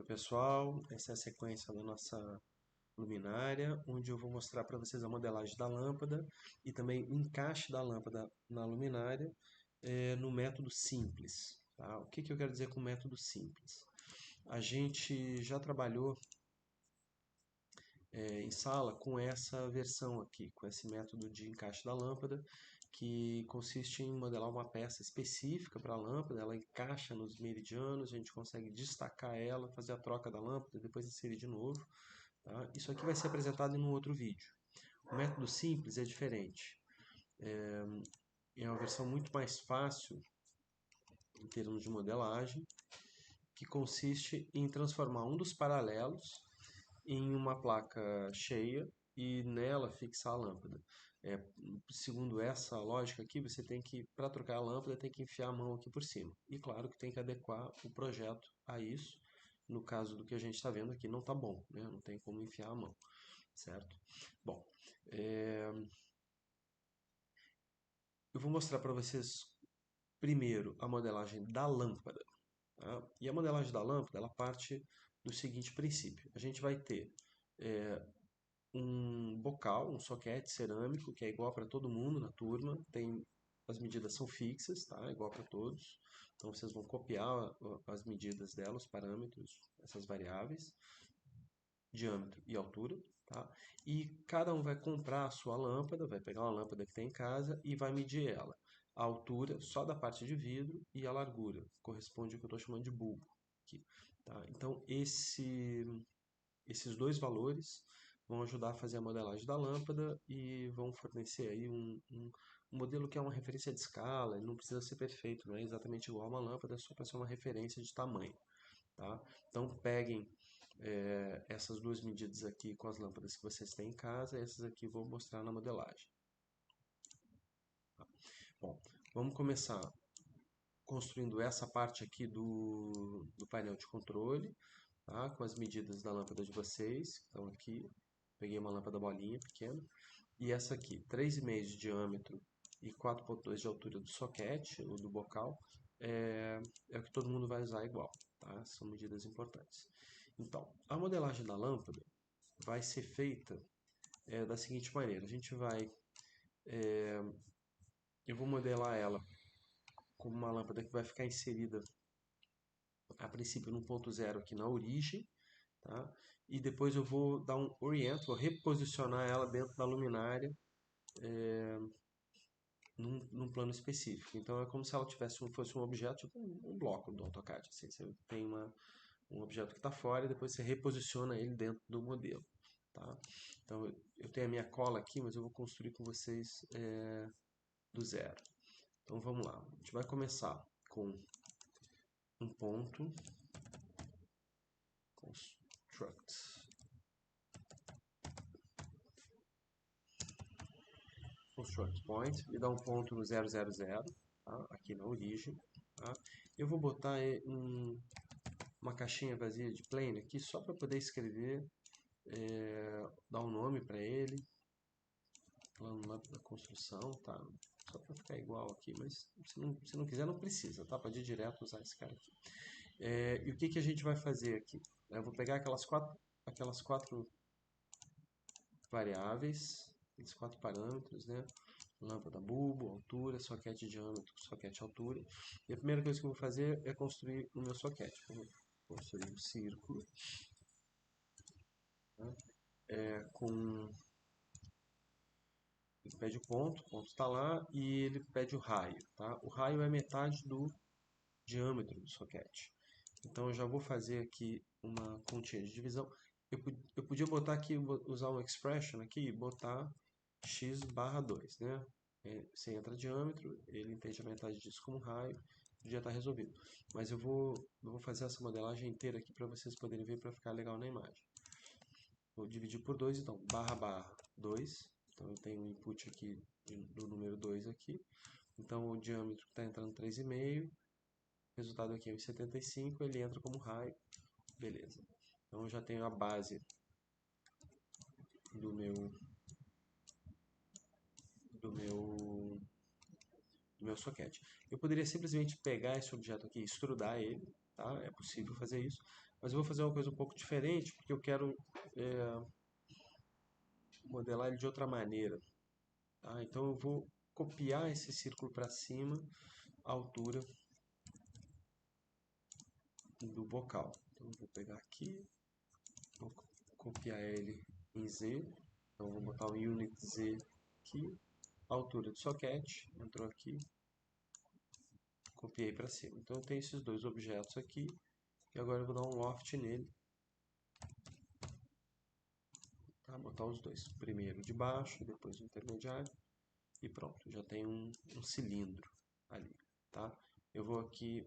pessoal, essa é a sequência da nossa luminária, onde eu vou mostrar para vocês a modelagem da lâmpada e também o encaixe da lâmpada na luminária no método simples. Tá? O que eu quero dizer com método simples? A gente já trabalhou em sala com essa versão aqui, com esse método de encaixe da lâmpada, que consiste em modelar uma peça específica para a lâmpada, ela encaixa nos meridianos, a gente consegue destacar ela, fazer a troca da lâmpada, depois inserir de novo. Tá? Isso aqui vai ser apresentado em um outro vídeo. O método simples é diferente. É uma versão muito mais fácil em termos de modelagem, que consiste em transformar um dos paralelos em uma placa cheia e nela fixar a lâmpada. Segundo essa lógica aqui, você tem que, para trocar a lâmpada, tem que enfiar a mão aqui por cima. E claro que tem que adequar o projeto a isso. No caso do que a gente está vendo aqui, não está bom, né? Não tem como enfiar a mão, certo? Bom, eu vou mostrar para vocês primeiro a modelagem da lâmpada. Tá? E a modelagem da lâmpada, ela parte do seguinte princípio. A gente vai ter um bocal, um soquete cerâmico, que é igual para todo mundo na turma. As medidas são fixas, tá? Igual para todos. Então vocês vão copiar as medidas dela, os parâmetros, essas variáveis, diâmetro e altura, tá? E cada um vai comprar a sua lâmpada, vai pegar uma lâmpada que tem em casa e vai medir ela. A altura só da parte de vidro e a largura corresponde ao que eu estou chamando de bulbo aqui, tá? Então esses dois valores vão ajudar a fazer a modelagem da lâmpada e vão fornecer aí um modelo que é uma referência de escala, ele não precisa ser perfeito, não é exatamente igual a uma lâmpada, é só para ser uma referência de tamanho. Tá? Então peguem essas duas medidas aqui com as lâmpadas que vocês têm em casa, essas aqui eu vou mostrar na modelagem. Bom, vamos começar construindo essa parte aqui do painel de controle, tá? Com as medidas da lâmpada de vocês, que estão aqui. Peguei uma lâmpada bolinha pequena. E essa aqui, 3,5 de diâmetro e 4,2 de altura do soquete, ou do bocal, é o que todo mundo vai usar igual, tá? São medidas importantes. Então, a modelagem da lâmpada vai ser feita da seguinte maneira. Eu vou modelar ela como uma lâmpada que vai ficar inserida a princípio no ponto zero aqui na origem, tá? E depois eu vou dar um orient, vou reposicionar ela dentro da luminária num plano específico. Então é como se ela fosse um objeto, tipo um bloco do AutoCAD. Assim, você tem um objeto que está fora e depois você reposiciona ele dentro do modelo. Tá? Então eu tenho a minha cola aqui, mas eu vou construir com vocês do zero. Então vamos lá. A gente vai começar com um ponto, construct, construct point, e dar um ponto no 000, tá? Aqui na origem. Tá? Eu vou botar uma caixinha vazia de plane aqui só para poder escrever, dar um nome para ele, plano da construção, tá? Só para ficar igual aqui, mas se não quiser não precisa, tá? Pode ir direto usar esse cara aqui. E o que a gente vai fazer aqui? Eu vou pegar aquelas quatro variáveis, esses quatro parâmetros, né? Lâmpada bulbo, altura, soquete diâmetro, soquete altura. E a primeira coisa que eu vou fazer é construir o meu soquete. Vou construir um círculo, né? Com ele pede o ponto está lá e ele pede o raio, tá? O raio é metade do diâmetro do soquete. Então eu já vou fazer aqui uma continha de divisão. Eu podia botar aqui, usar um expression aqui e botar x barra 2, né? Você entra diâmetro, ele entende a metade disso como raio, já está resolvido. Mas eu vou fazer essa modelagem inteira aqui para vocês poderem ver para ficar legal na imagem. Vou dividir por 2, então, barra barra 2. Então eu tenho um input aqui do número 2 aqui. Então o diâmetro está entrando 3,5. O resultado aqui é 1,75. Ele entra como raio. Beleza. Então eu já tenho a base do meu do meu soquete. Eu poderia simplesmente pegar esse objeto aqui e extrudar ele, tá? É possível fazer isso, mas eu vou fazer uma coisa um pouco diferente, porque eu quero modelar ele de outra maneira, tá? Então eu vou copiar esse círculo para cima, a altura do bocal. Então eu vou pegar aqui, vou copiar ele em Z, então eu vou botar o unit Z aqui, a altura do soquete, entrou aqui, copiei para cima. Então eu tenho esses dois objetos aqui, e agora eu vou dar um loft nele, tá? Botar os dois, primeiro de baixo, depois o intermediário, e pronto, já tem um cilindro ali, tá? Eu vou aqui,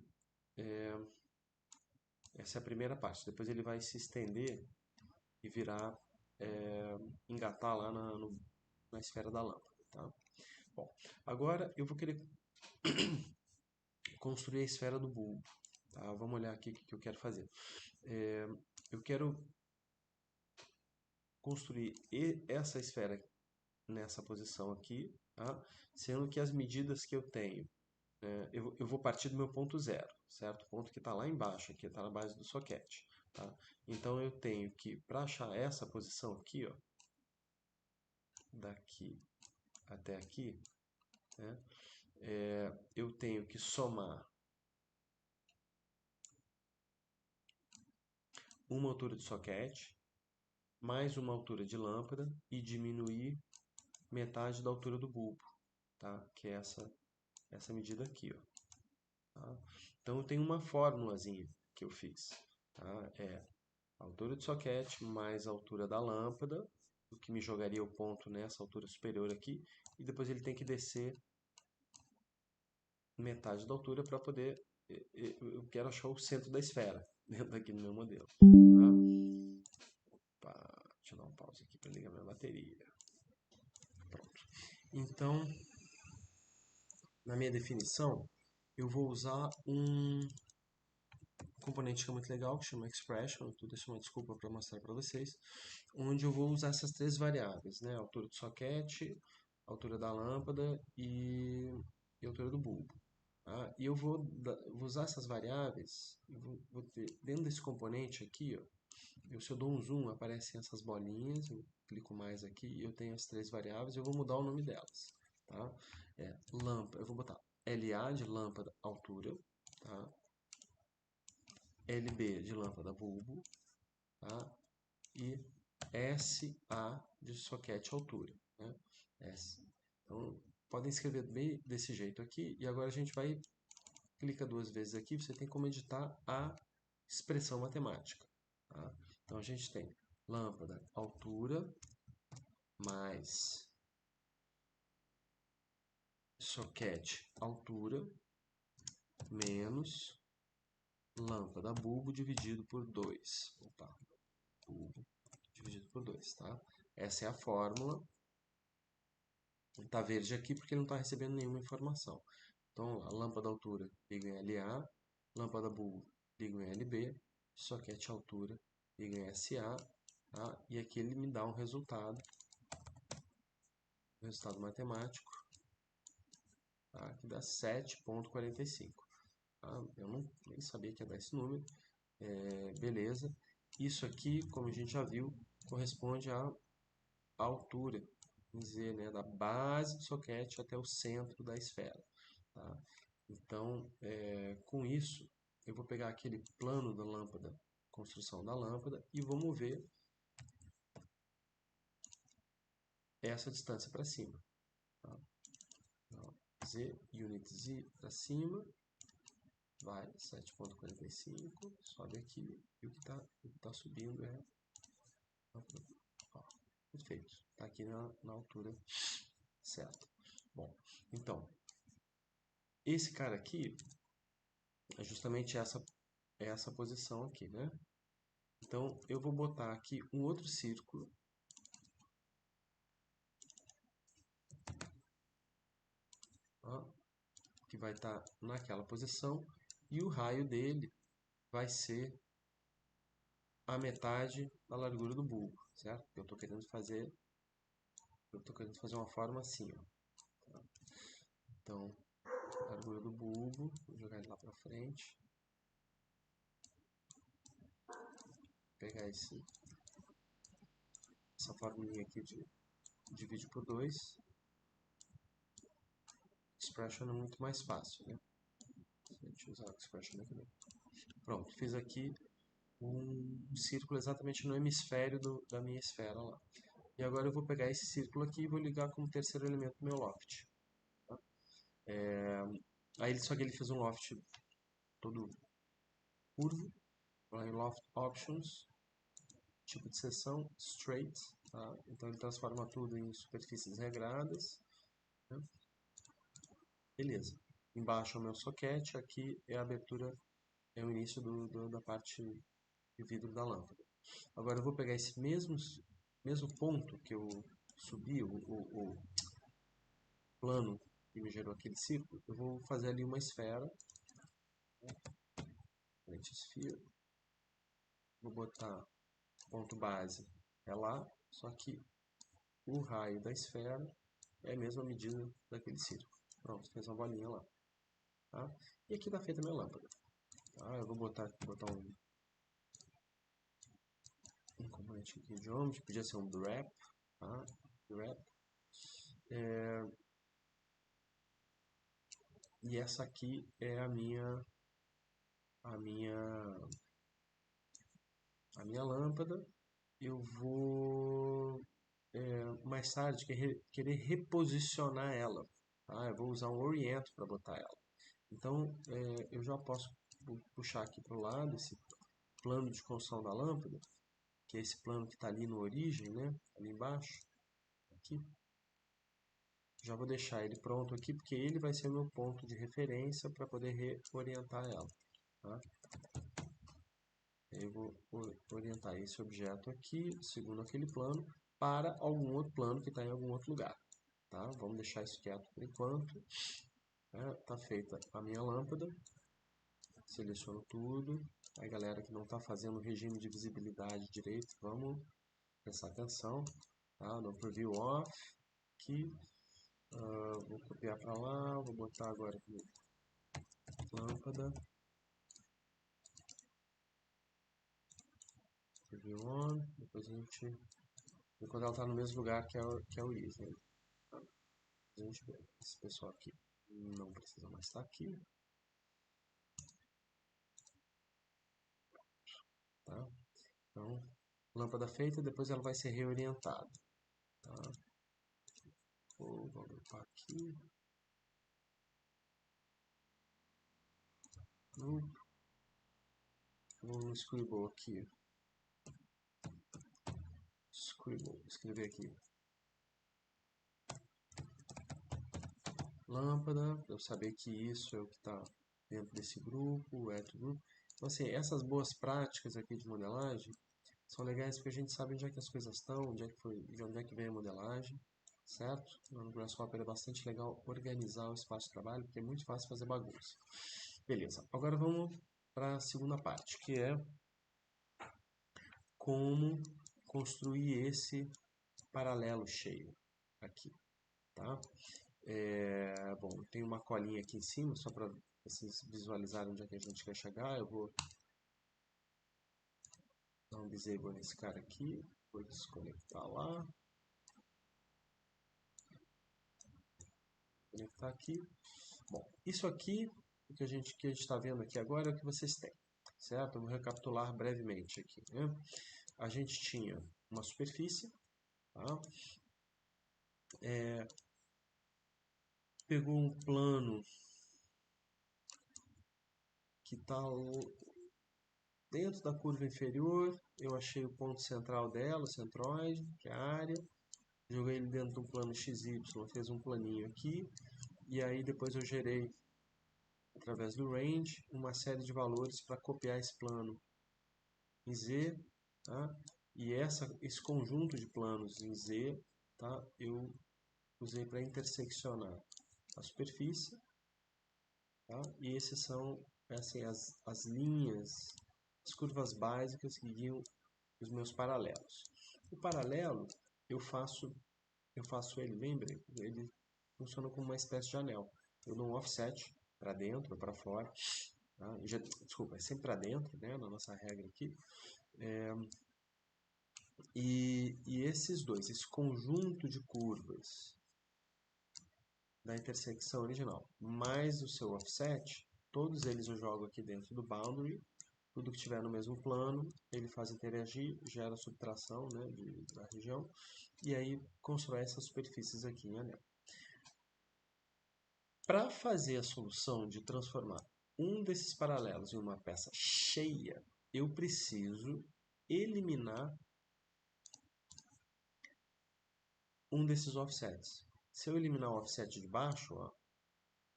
essa é a primeira parte, depois ele vai se estender e virar, engatar lá na esfera da lâmpada, tá? Bom, agora eu vou querer construir a esfera do bulbo, tá? Vamos olhar aqui o que eu quero fazer. Eu quero construir essa esfera nessa posição aqui, tá? Sendo que as medidas que eu tenho, eu vou partir do meu ponto zero, certo? O ponto que está lá embaixo, que está na base do soquete, tá? Então eu tenho que, para achar essa posição aqui, ó, daqui até aqui, né, eu tenho que somar uma altura de soquete, mais uma altura de lâmpada e diminuir metade da altura do bulbo, tá? Que é essa medida aqui, ó. Tá? Então eu tenho uma formulazinha que eu fiz, tá? É a altura do soquete mais a altura da lâmpada, o que me jogaria o ponto nessa altura superior aqui, e depois ele tem que descer metade da altura para poder. Eu quero achar o centro da esfera dentro aqui no meu modelo. Tá? Deixa eu dar um pause aqui para ligar minha bateria. Pronto. Então, na minha definição, eu vou usar um componente que é muito legal, que chama Expression. Eu deixo uma desculpa para mostrar para vocês, onde eu vou usar essas três variáveis, né? A altura do soquete, a altura da lâmpada e a altura do bulbo. Tá? E eu vou usar essas variáveis, vou ter, dentro desse componente aqui, ó, se eu dou um zoom, aparecem essas bolinhas, eu clico mais aqui e eu tenho as três variáveis, eu vou mudar o nome delas. Tá? Lâmpada, eu vou botar LA de lâmpada altura, tá? LB de lâmpada bulbo, tá? E SA de soquete altura, né? S. Então, podem escrever bem desse jeito aqui, e agora a gente vai, clica duas vezes aqui, você tem como editar a expressão matemática, tá? Então a gente tem lâmpada altura mais soquete altura menos lâmpada bulbo dividido por 2. Opa, bulbo dividido por 2, tá? Essa é a fórmula. Está verde aqui porque ele não está recebendo nenhuma informação. Então, a lâmpada altura liga em LA, lâmpada bulbo liga em LB, soquete altura liga em SA, tá? E aqui ele me dá um resultado matemático, tá? Que dá 7,45. Tá? Eu nem sabia que ia dar esse número. Beleza. Isso aqui, como a gente já viu, corresponde à altura em Z, né, da base do soquete até o centro da esfera. Tá? Então, com isso, eu vou pegar aquele plano da lâmpada, construção da lâmpada, e vou mover essa distância para cima. Tá? Então, Z, unit Z para cima, vai 7,45, sobe aqui, e o que tá subindo é... Ó, perfeito, está aqui na altura certa. Bom, então, esse cara aqui é justamente essa posição aqui, né? Então, eu vou botar aqui um outro círculo, ó, que vai estar naquela posição, e o raio dele vai ser a metade da largura do bulbo, certo? Eu estou querendo fazer uma forma assim, ó. Tá? Então, largura do bulbo, vou jogar ele lá para frente. pegar essa formulinha aqui de divide por 2. Expression é muito mais fácil, né? A gente usar o expression aqui dentro. Pronto, fiz aqui um círculo exatamente no hemisfério da minha esfera lá. E agora eu vou pegar esse círculo aqui e vou ligar como terceiro elemento do meu loft. Tá? Só que ele fez um loft todo curvo. Lá em Loft Options, tipo de seção, Straight. Tá? Então ele transforma tudo em superfícies regradas. Né? Beleza. Embaixo é o meu soquete, aqui é a abertura, é o início da parte de vidro da lâmpada. Agora eu vou pegar esse mesmo ponto que eu subi, o plano que me gerou aquele círculo, eu vou fazer ali uma esfera. Sphere. Vou botar ponto base é lá, só que o raio da esfera é a mesma medida daquele círculo. Pronto, fez uma bolinha lá. Tá? E aqui está feita a minha lâmpada. Tá? Eu vou botar um componente aqui de geometry, podia ser um wrap. Tá? Wrap. E essa aqui é a minha lâmpada. Eu vou mais tarde querer reposicionar ela. Tá? Eu vou usar um orient para botar ela. Então eu já posso puxar aqui para o lado esse plano de construção da lâmpada, que é esse plano que está ali no origem, né? Ali embaixo. Aqui. Já vou deixar ele pronto aqui, porque ele vai ser o meu ponto de referência para poder reorientar ela. Tá? Eu vou orientar esse objeto aqui, segundo aquele plano, para algum outro plano que está em algum outro lugar. Tá? Vamos deixar isso quieto por enquanto. Tá feita a minha lâmpada. Seleciono tudo. Aí galera que não está fazendo o regime de visibilidade direito, vamos prestar atenção. Tá? No preview off. Aqui. Vou copiar para lá. Vou botar agora aqui lâmpada. Preview on. Depois a gente... Enquanto ela está no mesmo lugar que a origem. Tá? A gente vê. Esse pessoal aqui não precisa mais estar aqui. Tá? Então, lâmpada feita, depois ela vai ser reorientada. Tá? Vou voltar aqui. Vou no Scribble aqui. Scribble, escrever aqui. Lâmpada, para eu saber que isso é o que está dentro desse grupo, grupo. Então, assim, essas boas práticas aqui de modelagem são legais porque a gente sabe onde é que as coisas estão, de onde é que vem a modelagem, certo? No Grasshopper é bastante legal organizar o espaço de trabalho, porque é muito fácil fazer bagunça. Beleza, agora vamos para a segunda parte, que é como construir esse paralelo cheio aqui, tá? Bom, tem uma colinha aqui em cima, só para vocês visualizarem onde é que a gente quer chegar. Eu vou dar um disable nesse cara aqui, vou desconectar lá, conectar aqui. Bom, isso aqui, o que a gente está vendo aqui agora é o que vocês têm, certo? Eu vou recapitular brevemente aqui, né? A gente tinha uma superfície, tá? Pegou um plano que está dentro da curva inferior, eu achei o ponto central dela, o centroide, que é a área, joguei ele dentro do plano XY, fez um planinho aqui, e aí depois eu gerei, através do range, uma série de valores para copiar esse plano em Z, tá? E esse conjunto de planos em Z, tá? Eu usei para interseccionar a superfície, tá? E esses são assim, as linhas, as curvas básicas que guiam os meus paralelos. O paralelo, eu faço ele, lembrem, ele funciona como uma espécie de anel. Eu dou um offset para dentro ou para fora. Tá? Desculpa, é sempre para dentro, né, na nossa regra aqui. E esses dois, esse conjunto de curvas da intersecção original, mais o seu offset, todos eles eu jogo aqui dentro do boundary, tudo que estiver no mesmo plano, ele faz interagir, gera subtração, né, da região, e aí constrói essas superfícies aqui em anel. Para fazer a solução de transformar um desses paralelos em uma peça cheia, eu preciso eliminar um desses offsets. Se eu eliminar o offset de baixo, ó,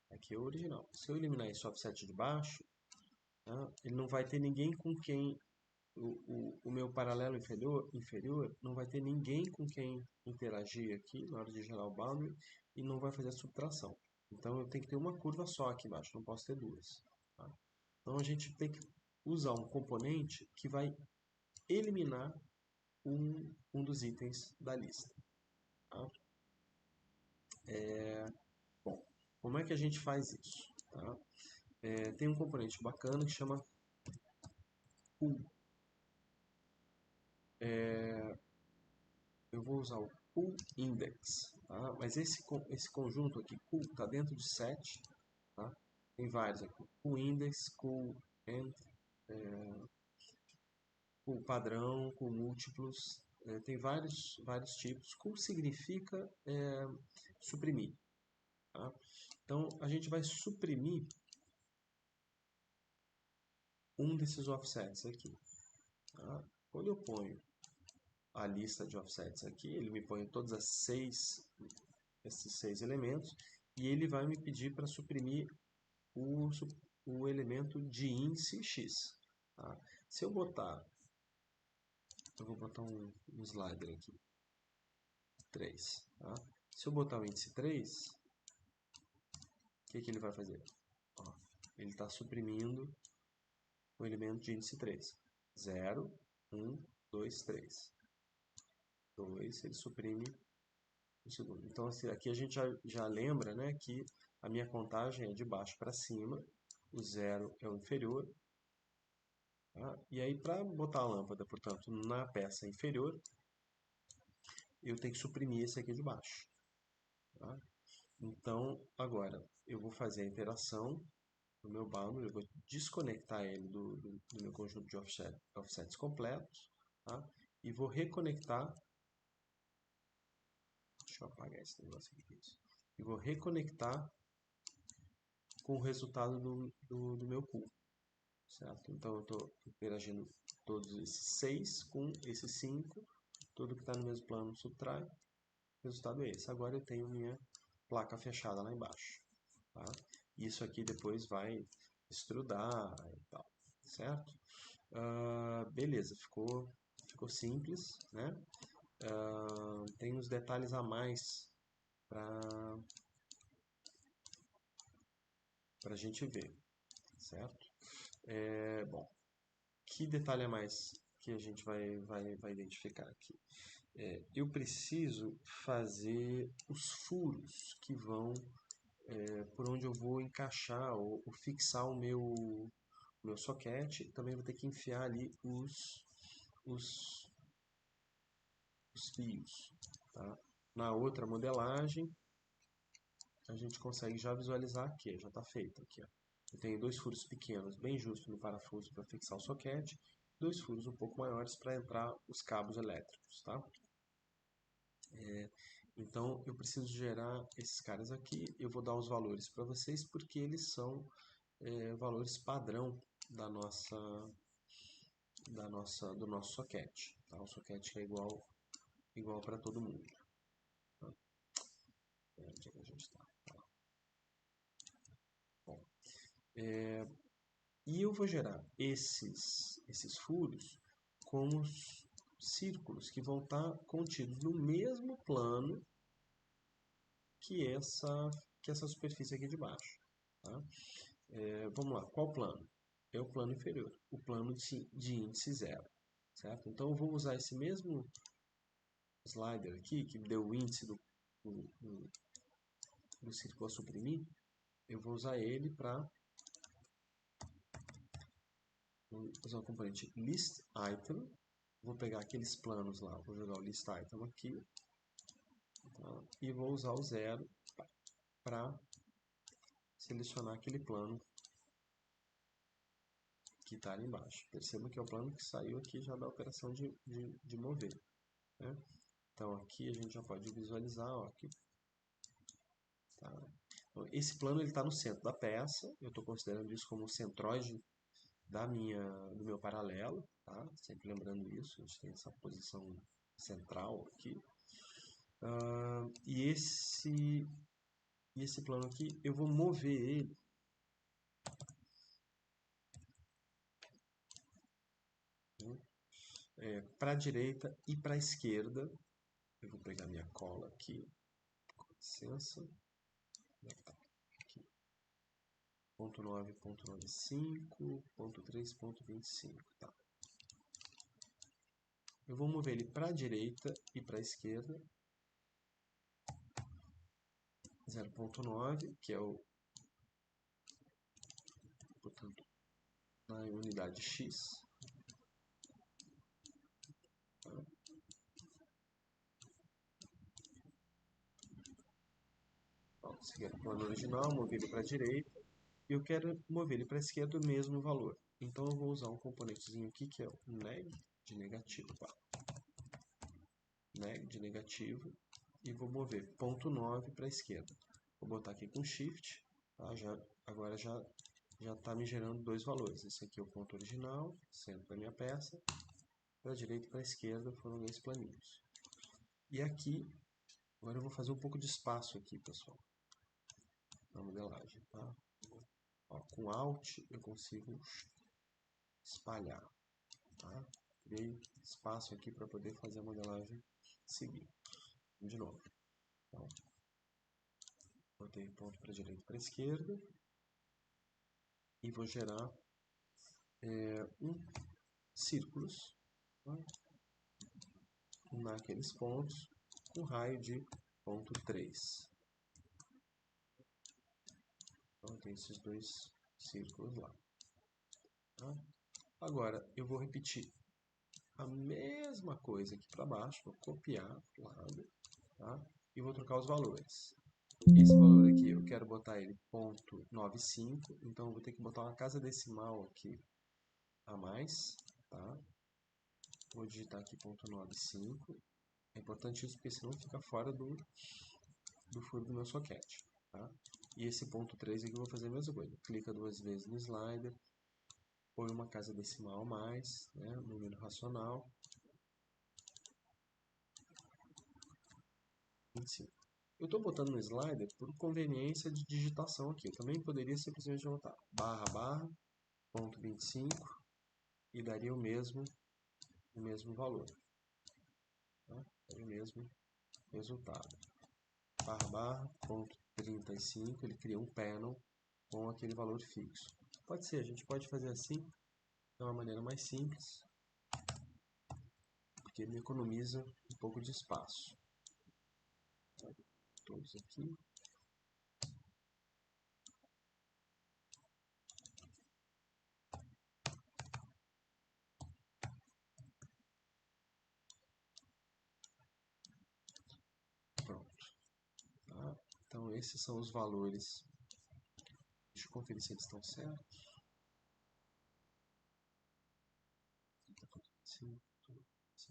aqui é o original. Se eu eliminar esse offset de baixo, tá, ele não vai ter ninguém com quem o meu paralelo inferior não vai ter ninguém com quem interagir aqui na hora de gerar o boundary e não vai fazer a subtração. Então eu tenho que ter uma curva só aqui embaixo, não posso ter duas. Tá? Então a gente tem que usar um componente que vai eliminar um dos itens da lista. Tá? Bom, como é que a gente faz isso? Tá? Tem um componente bacana que chama pool. Eu vou usar o pool index, tá? Mas esse conjunto aqui, pool, está dentro de set, tá? Tem vários aqui, pool index, pool end, pool padrão, pool múltiplos, tem vários tipos. Pool significa suprimir, tá? Então a gente vai suprimir um desses offsets aqui, tá? Quando eu ponho a lista de offsets aqui, ele me põe todos esses seis elementos, e ele vai me pedir para suprimir o elemento de índice x. Tá? Se eu botar, eu vou botar um slider aqui, 3. Tá? Se eu botar o índice 3, o que ele vai fazer? Ó, ele está suprimindo o elemento de índice 3. 0, 1, 2, 3. 2, ele suprime o segundo. Então, assim, aqui a gente já lembra, né, que a minha contagem é de baixo para cima, o 0 é o inferior. Tá? E aí, para botar a lâmpada, portanto, na peça inferior, eu tenho que suprimir esse aqui de baixo. Tá? Então, agora, eu vou fazer a interação do meu boundary, eu vou desconectar ele do meu conjunto de offsets completos, tá? E vou reconectar. Deixa eu apagar esse negócio aqui. E vou reconectar com o resultado do meu pool. Certo? Então eu estou interagindo todos esses 6 com esses 5. Tudo que está no mesmo plano subtrai. O resultado é esse. Agora eu tenho minha placa fechada lá embaixo. Tá? Isso aqui depois vai extrudar e tal. Certo? Beleza, ficou simples, né? Tem uns detalhes a mais para a gente ver, certo? Bom, que detalhe a mais que a gente vai identificar aqui? Eu preciso fazer os furos que vão por onde eu vou encaixar ou fixar o meu soquete. Também vou ter que enfiar ali os fios. Tá? Na outra modelagem, a gente consegue já visualizar aqui, já está feito aqui. Ó. Eu tenho dois furos pequenos, bem justos no parafuso para fixar o soquete, dois furos um pouco maiores para entrar os cabos elétricos. Tá? Então eu preciso gerar esses caras aqui, eu vou dar os valores para vocês porque eles são valores padrão do nosso soquete. Tá? O soquete é igual para todo mundo. Tá? Onde é que a gente está? Bom, e eu vou gerar esses furos como círculos que vão estar contidos no mesmo plano que essa superfície aqui de baixo. Tá? Vamos lá, qual plano? É o plano inferior, o plano de índice 0. Certo? Então eu vou usar esse mesmo slider aqui, que deu o índice do círculo a suprimir, eu vou usar ele para Vou usar o componente list item. Vou pegar aqueles planos lá, vou jogar o list item aqui, tá? E vou usar o 0 para selecionar aquele plano que está ali embaixo. Perceba que é o plano que saiu aqui já da operação de mover, né? Então aqui a gente já pode visualizar, ó, aqui, tá? Então, esse plano está no centro da peça, eu estou considerando isso como o centroide do meu paralelo, tá? Sempre lembrando isso, a gente tem essa posição central aqui. E esse plano aqui, eu vou mover ele para a direita e para a esquerda. Eu vou pegar minha cola aqui, com licença. Aqui. Ponto 9.95, ponto 3.25, tá? Eu vou mover ele para a direita e para a esquerda. 0.9, que é o, portanto, na unidade x. Tá? Então, esse aqui é o plano original, mover ele para a direita. E eu quero mover ele para a esquerda o mesmo valor. Então eu vou usar um componentezinho aqui que é o neg de negativo. Tá? Neg de negativo. E vou mover ponto 9 para a esquerda. Vou botar aqui com shift. Tá? Agora já está me gerando dois valores. Esse aqui é o ponto original, centro da minha peça. Para a direita e para a esquerda foram dois planinhos. E aqui, agora eu vou fazer um pouco de espaço aqui, pessoal, na modelagem. Tá? Ó, com Alt eu consigo espalhar. Tá? Criei espaço aqui para poder fazer a modelagem seguir. De novo. Então, botei ponto para a direita e para a esquerda. E vou gerar círculos, tá? Naqueles pontos com raio de ponto 3. Então tem esses dois círculos lá. Tá? Agora eu vou repetir a mesma coisa aqui para baixo, vou copiar para o lado, tá? E vou trocar os valores. Esse valor aqui eu quero botar ele ponto 95, então eu vou ter que botar uma casa decimal aqui a mais, tá? Vou digitar aqui ponto 95. É importante isso porque senão fica fora do furo do meu soquete, tá? E esse ponto 3 aqui eu vou fazer a mesma coisa. Clica duas vezes no slider, põe uma casa decimal a mais, né? Número racional. 25. Eu estou botando no slider por conveniência de digitação aqui. Eu também poderia simplesmente botar barra, barra, ponto 25 e daria o mesmo valor. Tá? Daria o mesmo resultado. Barra, barra, ponto 35, ele cria um panel com aquele valor fixo. Pode ser, a gente pode fazer assim, de uma maneira mais simples, porque ele economiza um pouco de espaço. Todos aqui. Pronto. Tá? Então esses são os valores. Deixa eu conferir se eles estão certos. Sim,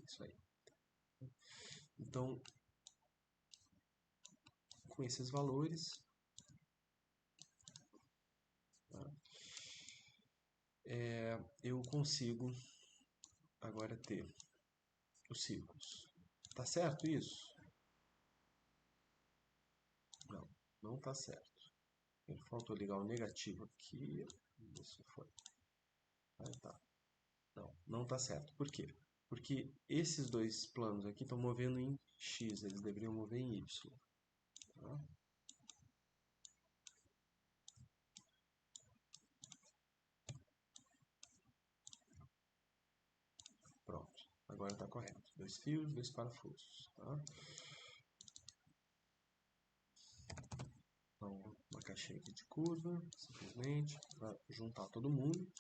isso aí. Então, com esses valores, tá? Eu consigo agora ter os círculos. Tá certo isso? Não, não tá certo. Faltou ligar o negativo aqui. Isso foi. Aí tá. Não, não tá certo. Por quê? Porque esses dois planos aqui estão movendo em X, eles deveriam mover em Y. Tá? Pronto, agora está correto. Dois fios, dois parafusos. Tá? Então, uma caixinha aqui de curva, simplesmente, para juntar todo mundo.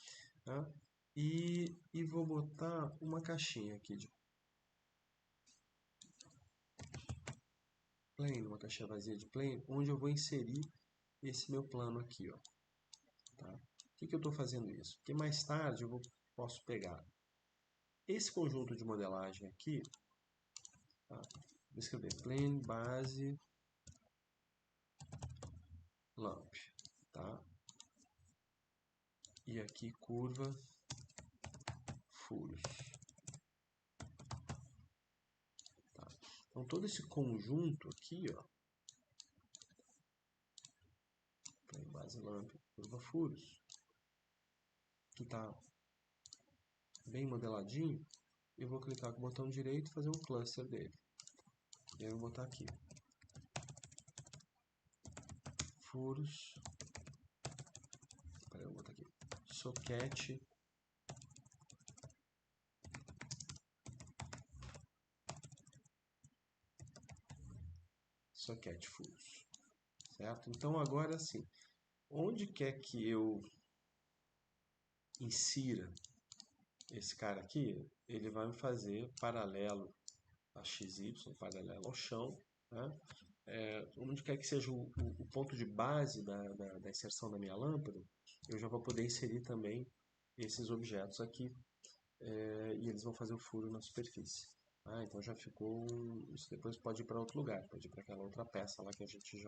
Tá? E vou botar uma caixinha aqui de plane, uma caixinha vazia de plane, onde eu vou inserir esse meu plano aqui, ó. Tá? Por que eu estou fazendo isso? Porque mais tarde posso pegar esse conjunto de modelagem aqui, tá? Vou escrever plane base lamp, tá? E aqui curva furos. Tá? Então todo esse conjunto aqui, ó, plane base lamp, curva furos, que tá bem modeladinho, eu vou clicar com o botão direito e fazer um cluster dele. E aí eu vou botar aqui furos, eu vou botar aqui socket furos, certo? Então agora sim, onde quer que eu insira esse cara aqui, ele vai me fazer paralelo a XY, paralelo ao chão, né? Onde quer que seja o ponto de base da inserção da minha lâmpada, eu já vou poder inserir também esses objetos aqui, e eles vão fazer o furo na superfície. Então já ficou. Isso depois pode ir para outro lugar, pode ir para aquela outra peça lá que a gente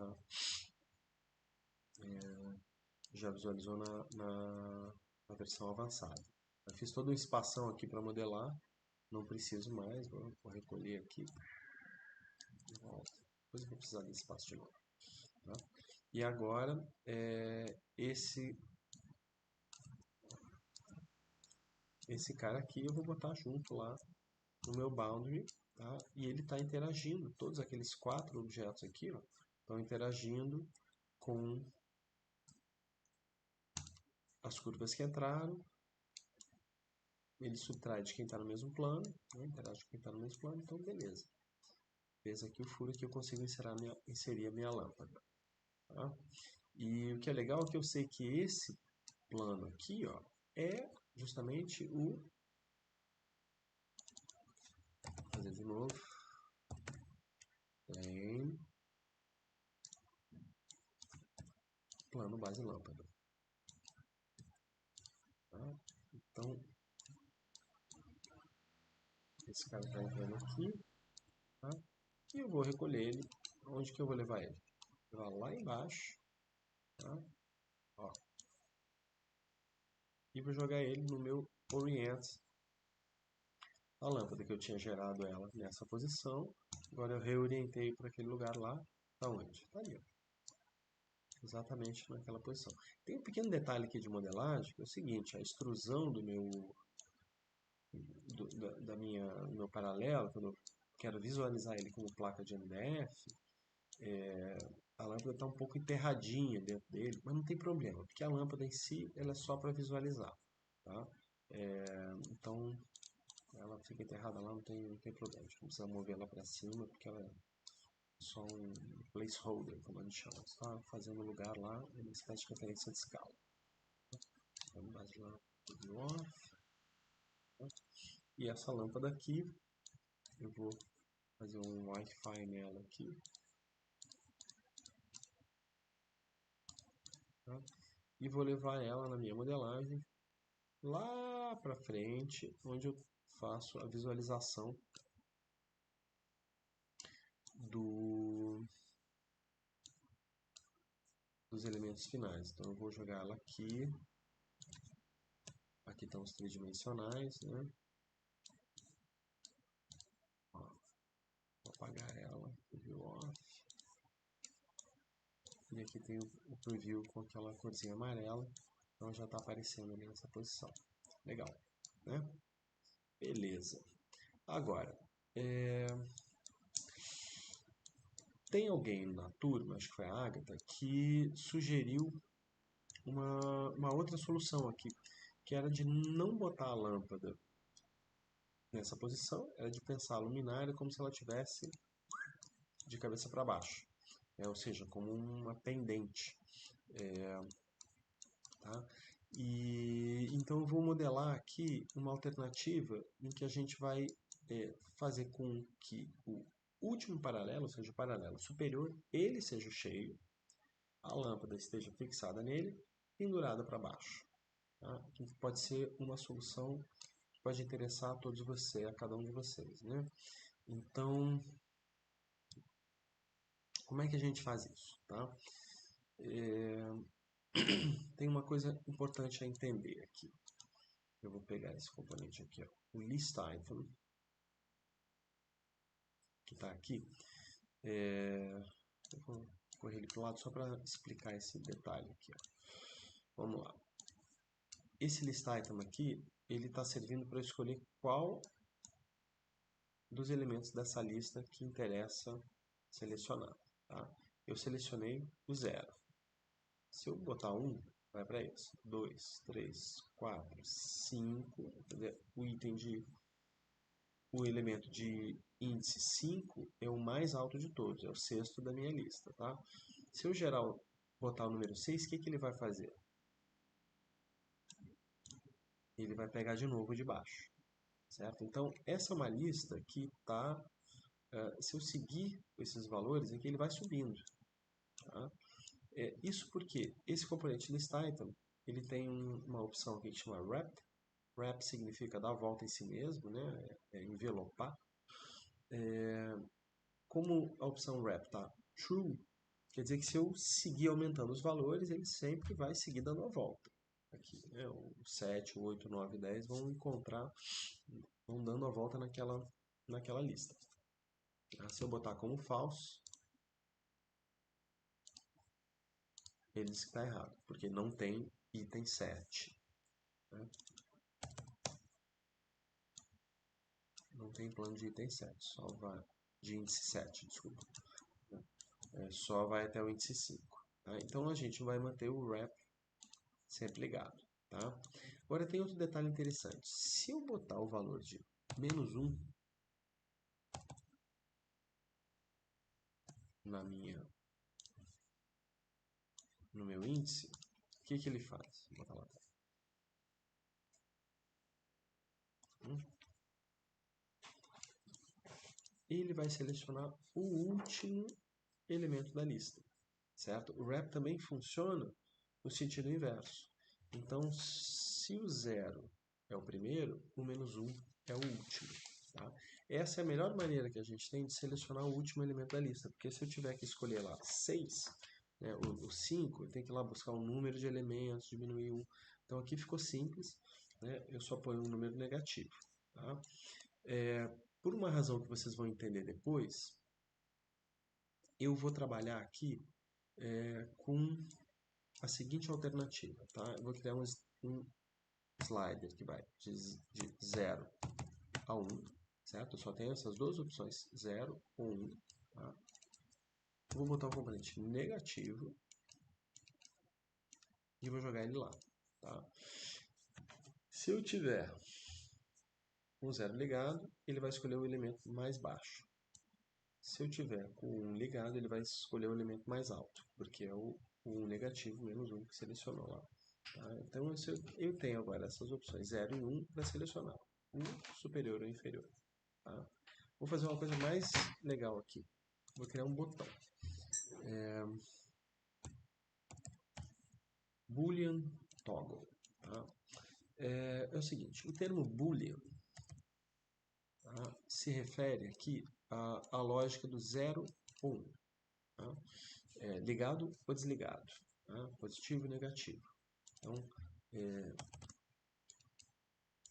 já visualizou na versão avançada. Eu fiz todo um espação aqui para modelar, não preciso mais, vou recolher aqui de volta. Depois eu vou precisar desse espaço de novo. Tá? E agora, esse cara aqui eu vou botar junto lá no meu boundary, tá? E ele está interagindo, todos aqueles 4 objetos aqui estão interagindo com as curvas que entraram. Ele subtrai de quem está no mesmo plano, né? Interage com quem está no mesmo plano, então beleza. Fez aqui o furo que eu consigo inserir a minha lâmpada. Tá? E o que é legal é que eu sei que esse plano aqui, ó, é justamente o... Vou fazer de novo. Plane. Plano base lâmpada. Tá? Então, esse cara está entrando aqui. Tá? E eu vou recolher ele. Onde que eu vou levar ele? Vou levar lá embaixo. Tá? Ó. E vou jogar ele no meu orient. A lâmpada que eu tinha gerado ela nessa posição. Agora eu reorientei para aquele lugar lá. Tá onde? Tá ali, ó. Exatamente naquela posição. Tem um pequeno detalhe aqui de modelagem, que é o seguinte, a extrusão do meu meu paralelo, quando eu quero visualizar ele como placa de MDF, a lâmpada está um pouco enterradinha dentro dele, mas não tem problema, porque a lâmpada em si ela é só para visualizar. Tá? Então ela fica enterrada lá, não tem problema, a gente não precisa mover ela para cima, porque ela é só um placeholder, como a gente chama, está fazendo lugar lá, uma espécie de referência de escala. Vamos mais lá, off. E essa lâmpada aqui, eu vou fazer um Wi-Fi nela aqui. Tá? E vou levar ela na minha modelagem lá para frente, onde eu faço a visualização dos elementos finais. Então eu vou jogar ela aqui. Aqui estão os tridimensionais, né? Ó, vou apagar ela, preview off. E aqui tem o preview com aquela corzinha amarela. Então já está aparecendo ali nessa posição. Legal, né? Beleza. Agora, tem alguém na turma, acho que foi a Agatha, que sugeriu uma outra solução aqui, que era de não botar a lâmpada nessa posição, era de pensar a luminária como se ela tivesse de cabeça para baixo, ou seja, como uma pendente. Tá? E então eu vou modelar aqui uma alternativa em que a gente vai fazer com que o último paralelo, ou seja, o paralelo superior, ele seja cheio, a lâmpada esteja fixada nele, pendurada para baixo. Tá? Que pode ser uma solução que pode interessar a todos vocês, a cada um de vocês, né? Então, como é que a gente faz isso? Tá? Tem uma coisa importante a entender aqui. Eu vou pegar esse componente aqui, ó, o list item, que está aqui. Eu vou correr ele para o lado só para explicar esse detalhe aqui. Ó. Vamos lá. Esse list item aqui, ele está servindo para escolher qual dos elementos dessa lista que interessa selecionar. Tá? Eu selecionei o 0. Se eu botar 1, vai para esse. 2, 3, 4, 5. O elemento de índice 5 é o mais alto de todos, é o sexto da minha lista. Tá? Se eu botar o número 6, o que ele vai fazer? Ele vai pegar de novo de baixo. Certo? Então, essa é uma lista que está... se eu seguir esses valores, aqui ele vai subindo. Tá? Isso porque esse componente listItem, ele tem uma opção aqui que chama wrap. Wrap significa dar a volta em si mesmo, né? Envelopar. Como a opção wrap está true, quer dizer que se eu seguir aumentando os valores, ele sempre vai seguir dando a volta. Aqui, né? O 7, o 8, o 9 e 10 vão dando a volta naquela lista. Se eu botar como falso, ele diz que está errado, porque não tem item 7. Né? Não tem plano de item 7, só vai de índice 7, desculpa. Só vai até o índice 5. Tá? Então a gente vai manter o wrap sempre ligado. Tá? Agora tem outro detalhe interessante. Se eu botar o valor de menos 1 no meu índice, o que ele faz? Vou botar lá. Ele vai selecionar o último elemento da lista, certo? O wrap também funciona no sentido inverso. Então, se o 0 é o primeiro, o menos 1 é o último. Tá? Essa é a melhor maneira que a gente tem de selecionar o último elemento da lista, porque se eu tiver que escolher lá 6, né, o 5, eu tenho que ir lá buscar um número de elementos, diminuir 1. Então aqui ficou simples, né, eu só ponho um número negativo. Tá? Por uma razão que vocês vão entender depois, eu vou trabalhar aqui com a seguinte alternativa. Tá? Eu vou criar um slider que vai de 0 a 1, certo? Eu só tenho essas duas opções, 0 ou 1. Tá? Eu vou botar o componente negativo e vou jogar ele lá. Tá? Se eu tiver com 0 ligado, ele vai escolher o elemento mais baixo. Se eu tiver com 1 ligado, ele vai escolher o elemento mais alto, porque é o 1 negativo menos 1 que selecionou lá. Tá? Então eu tenho agora essas opções 0 e 1 para selecionar. 1 superior ou inferior. Tá? Vou fazer uma coisa mais legal aqui. Vou criar um botão. Boolean toggle. Tá? É o seguinte, o termo Boolean se refere aqui à lógica do 0 ou 1. Tá? Ligado ou desligado. Tá? Positivo e negativo. Então,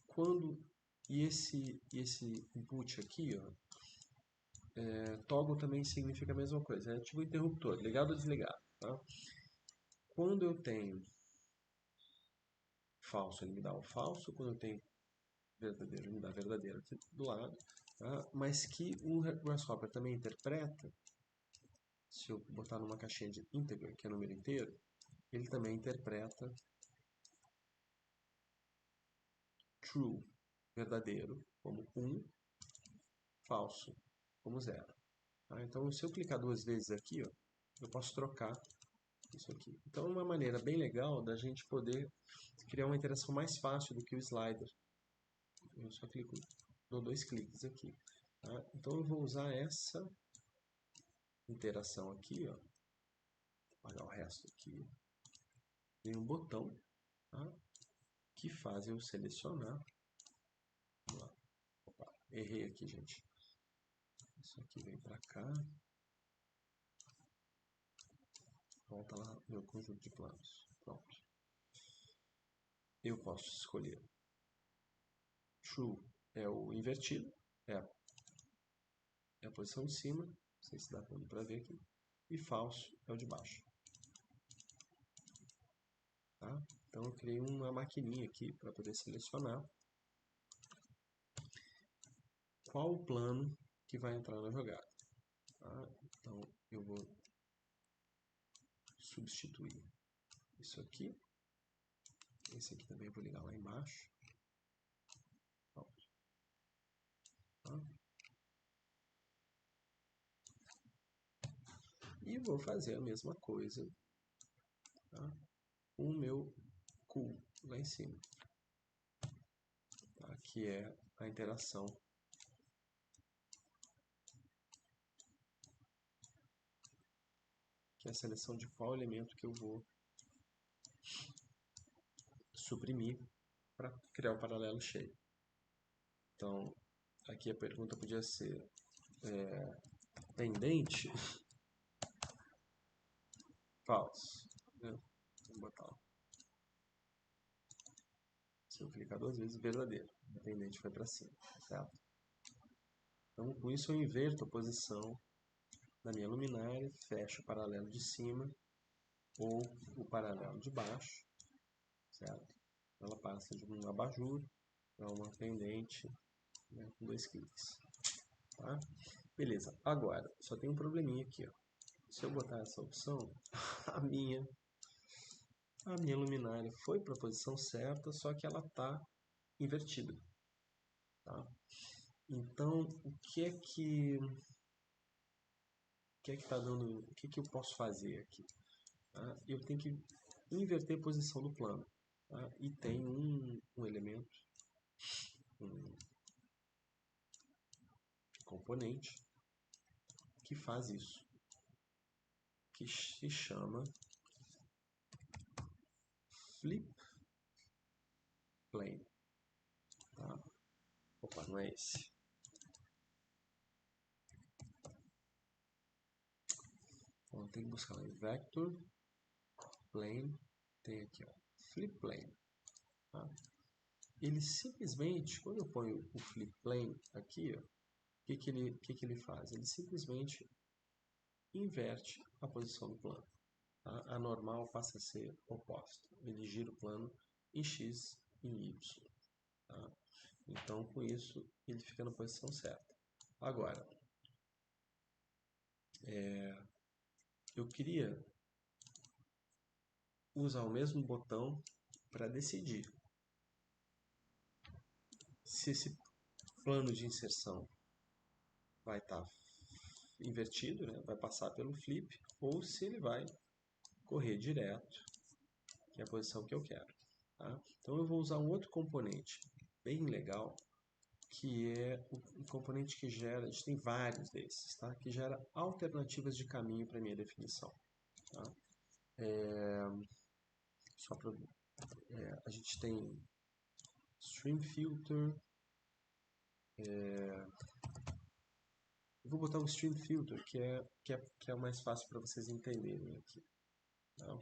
quando esse input aqui, ó, toggle também significa a mesma coisa, é tipo interruptor, ligado ou desligado. Tá? Quando eu tenho falso, ele me dá o falso, quando eu tenho verdadeiro, ele me dá verdadeiro aqui do lado, tá? Mas que o Grasshopper também interpreta, se eu botar numa caixinha de integer, que é número inteiro, ele também interpreta true, verdadeiro, como 1, falso, como 0. Tá? Então, se eu clicar duas vezes aqui, ó, eu posso trocar Isso aqui. Então é uma maneira bem legal da gente poder criar uma interação mais fácil do que o slider. Eu só clico, dou 2 cliques aqui. Tá? Então eu vou usar essa interação aqui, ó. Vou apagar o resto aqui. Tem um botão, tá? Que faz eu selecionar. Vamos lá. Opa, errei aqui, gente. Isso aqui vem para cá. Volta lá meu conjunto de planos. Pronto. Eu posso escolher. True é o invertido, é a posição de cima. Não sei se dá para ver aqui. E falso é o de baixo. Tá? Então eu criei uma maquininha aqui para poder selecionar qual o plano que vai entrar na jogada. Tá? Então eu vou substituir isso aqui. Esse aqui também eu vou ligar lá embaixo. Pronto. Tá? E vou fazer a mesma coisa, tá? Com o meu cool lá em cima. Tá? Que é a interação que é a seleção de qual elemento que eu vou suprimir para criar o paralelo cheio. Então, aqui a pergunta podia ser pendente falso. Né? Vamos botar lá. Se eu clicar 2 vezes, verdadeiro. A pendente foi para cima, certo? Então, com isso eu inverto a posição da minha luminária, fecho o paralelo de cima ou o paralelo de baixo, certo? Ela passa de um abajur para uma pendente, né, com 2 cliques. Tá? Beleza, agora só tem um probleminha aqui, ó. Se eu botar essa opção, a minha luminária foi para a posição certa, só que ela está invertida. Tá? Então, o que é que tá dando, o que eu posso fazer aqui? Tá? Eu tenho que inverter a posição do plano. Tá? E tem um elemento, um componente que faz isso, que se chama flip plane. Tá? Opa, não é esse. Então tem que buscar lá em vector plane, tem aqui, ó, flip plane. Tá? Ele simplesmente, quando eu ponho o flip plane aqui, ó, o que ele faz? Ele simplesmente inverte a posição do plano. Tá? A normal passa a ser oposta. Ele gira o plano em X e em Y. Tá? Então, com isso, ele fica na posição certa. Agora, eu queria usar o mesmo botão para decidir se esse plano de inserção vai estar invertido, né? Vai passar pelo flip, ou se ele vai correr direto, que é a posição que eu quero. Tá? Então eu vou usar um outro componente bem legal, que é um componente que gera, a gente tem vários desses, tá? Que gera alternativas de caminho para minha definição. Tá? A gente tem Stream Filter. Eu vou botar um Stream Filter, que é o mais fácil para vocês entenderem aqui. Tá?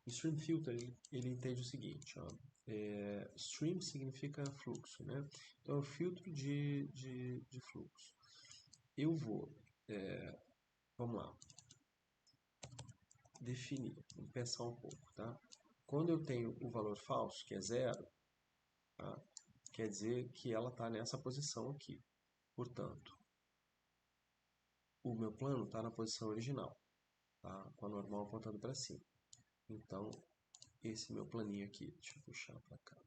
O Stream Filter, ele entende o seguinte, ó, stream significa fluxo, né? Então é o filtro de fluxo. Eu vou, vamos lá, definir, vamos pensar um pouco, tá? Quando eu tenho o valor falso, que é 0, tá? Quer dizer que ela está nessa posição aqui. Portanto, o meu plano está na posição original, tá? Com a normal apontando para cima. Então, esse meu planinho aqui, deixa eu puxar para cá.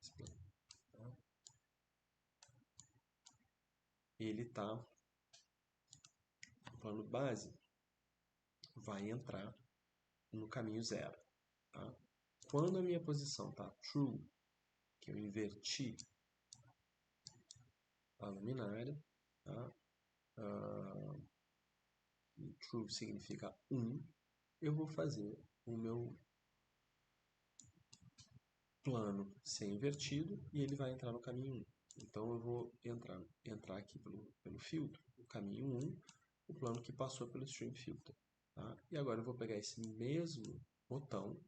Esse plano, tá? Ele está, o plano base, vai entrar no caminho 0. Tá? Quando a minha posição está true, que eu inverti a luminária, tá? True significa 1, eu vou fazer o meu plano ser invertido e ele vai entrar no caminho 1. Então eu vou entrar aqui pelo filtro, o caminho 1, o plano que passou pelo stream filter. Tá? E agora eu vou pegar esse mesmo botão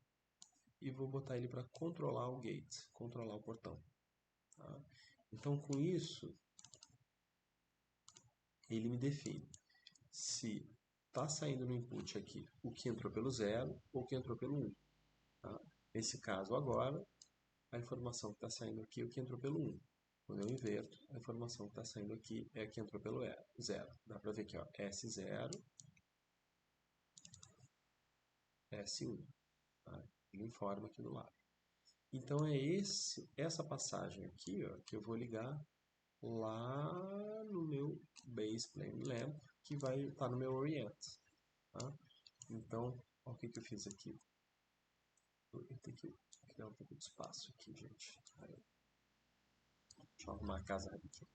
e vou botar ele para controlar o gate, controlar o portão. Tá? Então com isso, ele me define se está saindo no input aqui o que entrou pelo 0 ou o que entrou pelo 1. Tá? Nesse caso agora, a informação que está saindo aqui é o que entrou pelo 1. Quando eu inverto, a informação que está saindo aqui é a que entrou pelo 0. Dá para ver aqui, ó, S0, S1. Tá? Ele informa aqui do lado. Então é essa passagem aqui, ó, que eu vou ligar lá no meu base plane lamp, que vai estar no meu orient. Tá? Então, olha o que eu fiz aqui. Eu tenho que criar um pouco de espaço aqui, gente. Deixa eu arrumar a casa aqui.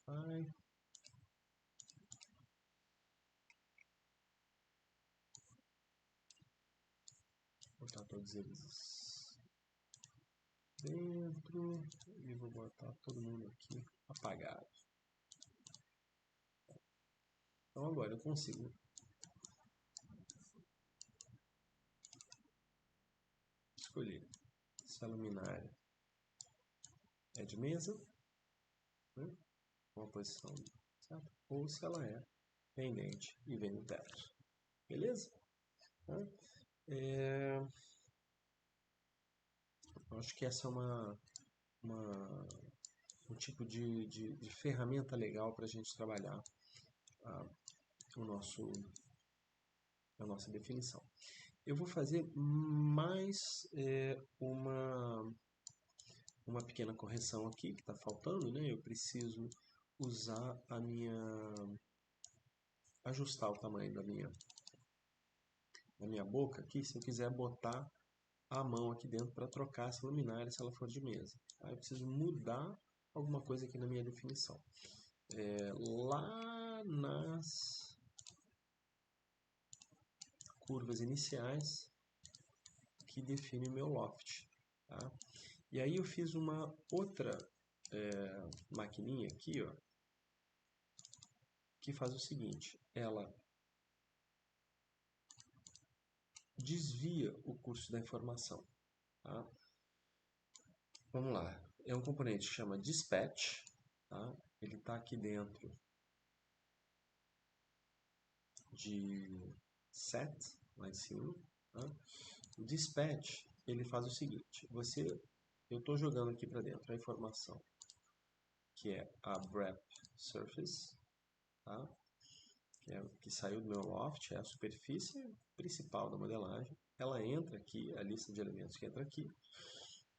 Vai. Botar todos eles dentro e vou botar todo mundo aqui apagado. Então agora eu consigo escolher se a luminária é de mesa, né, uma posição certa, ou se ela é pendente e vem no teto. Beleza? Tá? Acho que essa é um tipo de ferramenta legal para a gente trabalhar a nossa definição. Eu vou fazer mais uma pequena correção aqui que está faltando, né? Eu preciso usar ajustar o tamanho da minha boca aqui, se eu quiser botar a mão aqui dentro para trocar essa luminária se ela for de mesa. Tá? Eu preciso mudar alguma coisa aqui na minha definição. Lá nas curvas iniciais que define o meu loft. Tá? E aí eu fiz uma outra maquininha aqui, ó, que faz o seguinte, ela desvia o curso da informação. Tá? Vamos lá, é um componente que chama dispatch, tá? Ele está aqui dentro de set, lá em cima. Tá? O dispatch, ele faz o seguinte, eu estou jogando aqui para dentro a informação que é a wrap surface, tá? Que saiu do meu loft, é a superfície principal da modelagem. Ela entra aqui, a lista de elementos que entra aqui,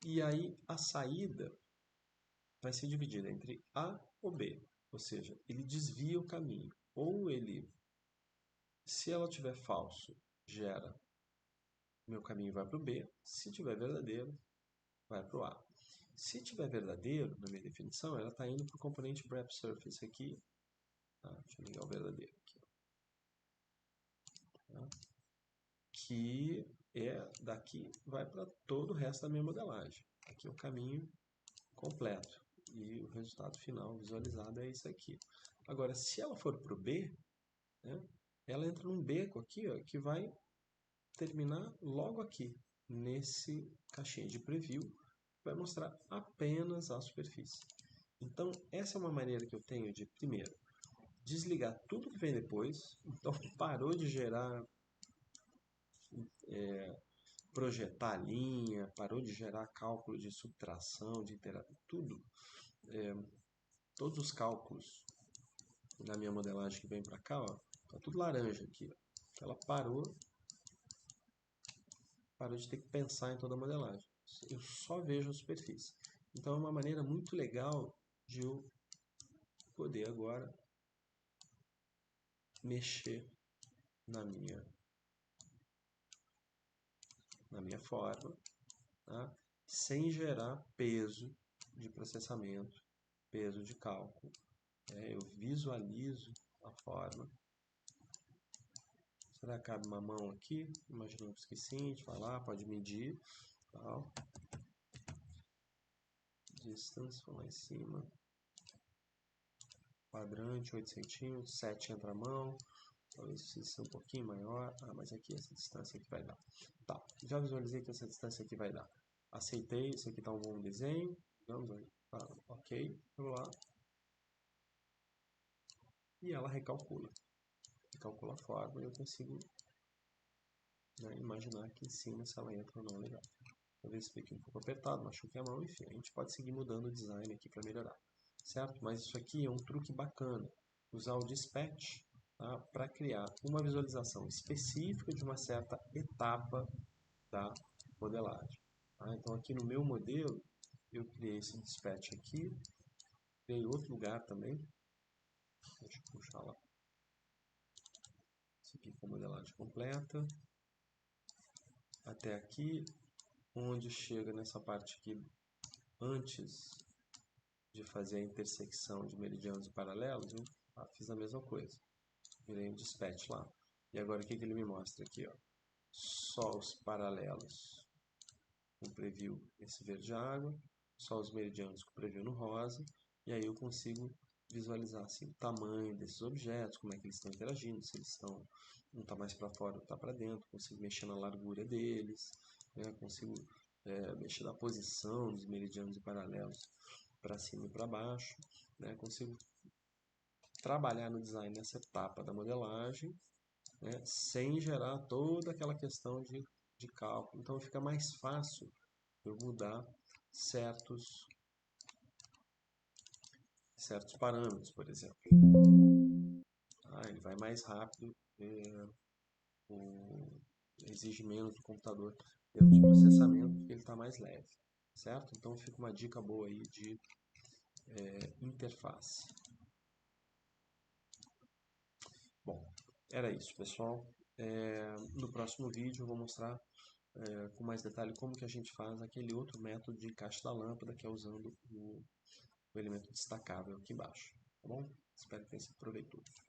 e aí a saída vai ser dividida entre A ou B, ou seja, ele desvia o caminho. Ou ele, se ela tiver falso, gera, meu caminho vai para o B, se tiver verdadeiro, vai para o A. Se tiver verdadeiro, na minha definição, ela está indo para o componente wrap surface aqui. Tá? Deixa eu ligar o verdadeiro aqui. Tá? Que daqui vai para todo o resto da minha modelagem. Aqui é o caminho completo. E o resultado final visualizado é isso aqui. Agora, se ela for para o B, né, ela entra num beco aqui, ó, que vai terminar logo aqui, nesse caixinha de preview, vai mostrar apenas a superfície. Então, essa é uma maneira que eu tenho de, primeiro, desligar tudo que vem depois. Então, parou de gerar, projetar linha, parou de gerar cálculo de subtração, de interação, tudo. Todos os cálculos na minha modelagem que vem para cá, ó, tá tudo laranja aqui. Ó. Ela parou de ter que pensar em toda a modelagem. Eu só vejo a superfície. Então é uma maneira muito legal de eu poder agora mexer na minha forma, tá? Sem gerar peso de processamento, peso de cálculo. Eu visualizo a forma. Será que cabe uma mão aqui? Imaginemos que sim, a gente vai lá, pode medir. Tal. Distância, lá em cima. Quadrante, 8 centímetros, 7 entra a mão. Talvez precise ser um pouquinho maior. Ah, mas aqui essa distância aqui vai dar. Tá, já visualizei que essa distância aqui vai dar. Aceitei, isso aqui tá um bom desenho. Vamos aí. Tá, ok, vou lá. E ela recalcula. Recalcula a forma e eu consigo, né, imaginar aqui em cima se ela entra ou não legal. Talvez fique um pouco apertado, machuque a mão, enfim. A gente pode seguir mudando o design aqui para melhorar. Certo? Mas isso aqui é um truque bacana. Usar o dispatch, tá, para criar uma visualização específica de uma certa etapa da modelagem. Tá? Então aqui no meu modelo, eu criei esse dispatch aqui, criei outro lugar também. Deixa eu puxar lá. Esse aqui com a modelagem completa. Até aqui, onde chega nessa parte aqui, antes de fazer a intersecção de meridianos e paralelos, eu fiz a mesma coisa. Virei um dispatch lá. E agora o que ele me mostra aqui? Ó? Só os paralelos com preview esse verde água, só os meridianos com preview no rosa, e aí eu consigo visualizar assim, o tamanho desses objetos, como é que eles estão interagindo, se eles estão, um está mais para fora, outro está para dentro, consigo mexer na largura deles, né? Consigo mexer na posição dos meridianos e paralelos para cima e para baixo, né? Consigo trabalhar no design nessa etapa da modelagem, né? Sem gerar toda aquela questão de cálculo. Então fica mais fácil eu mudar certos parâmetros, por exemplo. Ele vai mais rápido, exige menos do computador em termos de processamento, porque ele está mais leve, certo? Então fica uma dica boa aí de interface. Bom, era isso, pessoal. No próximo vídeo eu vou mostrar com mais detalhe como que a gente faz aquele outro método de encaixe da lâmpada, que é usando o elemento destacável aqui embaixo. Tá bom? Espero que tenha sido proveitoso.